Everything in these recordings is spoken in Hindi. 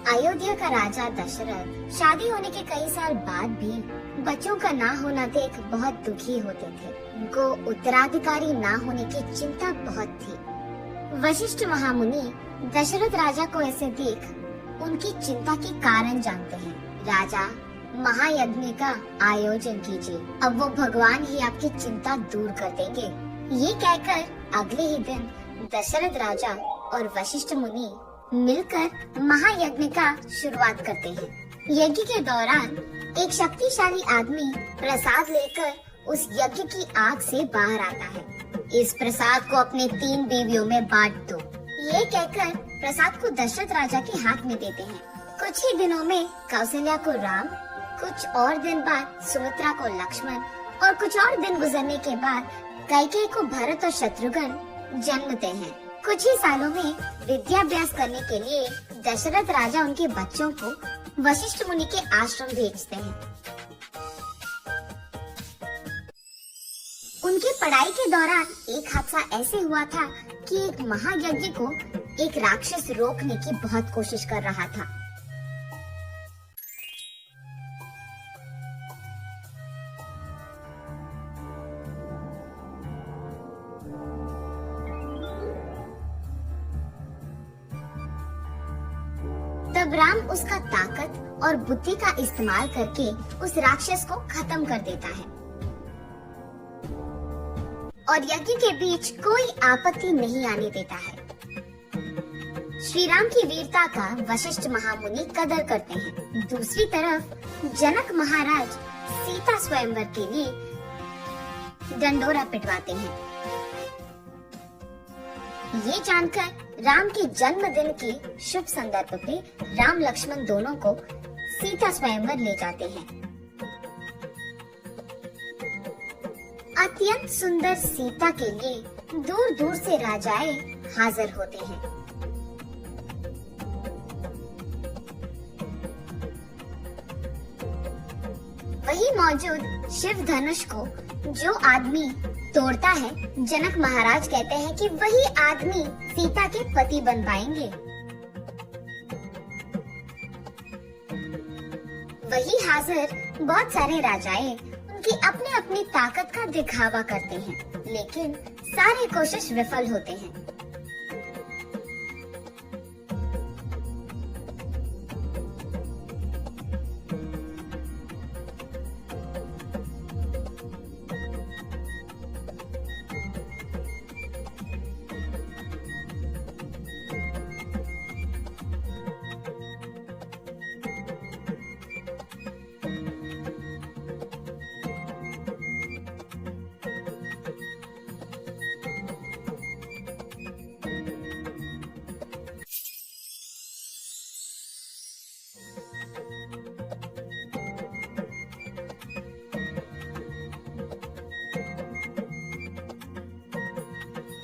अयोध्या का राजा दशरथ शादी होने के कई साल बाद भी बच्चों का ना होना देख बहुत दुखी होते थे। उनको उत्तराधिकारी ना होने की चिंता बहुत थी। वशिष्ठ महामुनि दशरथ राजा को ऐसे देख उनकी चिंता के कारण जानते हैं। राजा, महायज्ञ का आयोजन कीजिए, अब वो भगवान ही आपकी चिंता दूर कर देंगे। ये कहकर अगले ही दिन दशरथ राजा और वशिष्ठ मुनि मिलकर महायज्ञ का शुरुआत करते हैं। यज्ञ के दौरान एक शक्तिशाली आदमी प्रसाद लेकर उस यज्ञ की आग से बाहर आता है। इस प्रसाद को अपने 3 बीवियों में बांट दो। ये कहकर प्रसाद को दशरथ राजा के हाथ में देते हैं। कुछ ही दिनों में कौशल्या को राम, कुछ और दिन बाद सुमित्रा को लक्ष्मण और कुछ और दिन गुजरने के बाद कैकेयी को भरत और शत्रुघ्न जन्मते हैं। कुछ ही सालों में विद्याभ्यास करने के लिए दशरथ राजा उनके बच्चों को वशिष्ठ मुनि के आश्रम भेजते हैं। उनकी पढ़ाई के दौरान एक हादसा ऐसे हुआ था कि एक महायज्ञ को एक राक्षस रोकने की बहुत कोशिश कर रहा था। तब राम उसका ताकत और बुद्धि का इस्तेमाल करके उस राक्षस को खत्म कर देता है और यज्ञ के बीच कोई आपत्ति नहीं आने देता है। श्री राम की वीरता का वशिष्ठ महामुनि कदर करते हैं। दूसरी तरफ जनक महाराज सीता स्वयंवर के लिए डंडोरा पिटवाते हैं। ये जानकर राम के जन्मदिन के शुभ संदर्भ पे राम लक्ष्मण दोनों को सीता स्वयंवर ले जाते हैं। अत्यंत सुंदर सीता के लिए दूर दूर से राजाएं हाजिर होते हैं। वही मौजूद शिव धनुष को जो आदमी तोड़ता है, जनक महाराज कहते हैं कि वही आदमी सीता के पति बन पाएंगे। वही हाजिर बहुत सारे राजाएं उनकी अपनी अपनी ताकत का दिखावा करते हैं, लेकिन सारे कोशिश विफल होते हैं।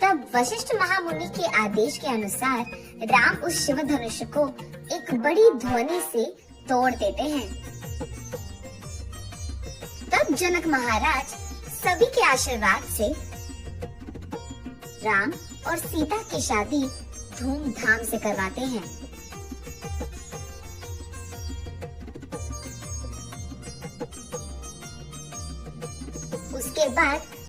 तब वशिष्ठ महामुनि के आदेश के अनुसार राम उस शिव धनुष को एक बड़ी ध्वनि से तोड़ देते हैं। तब जनक महाराज सभी के आशीर्वाद से राम और सीता की शादी धूमधाम से करवाते हैं।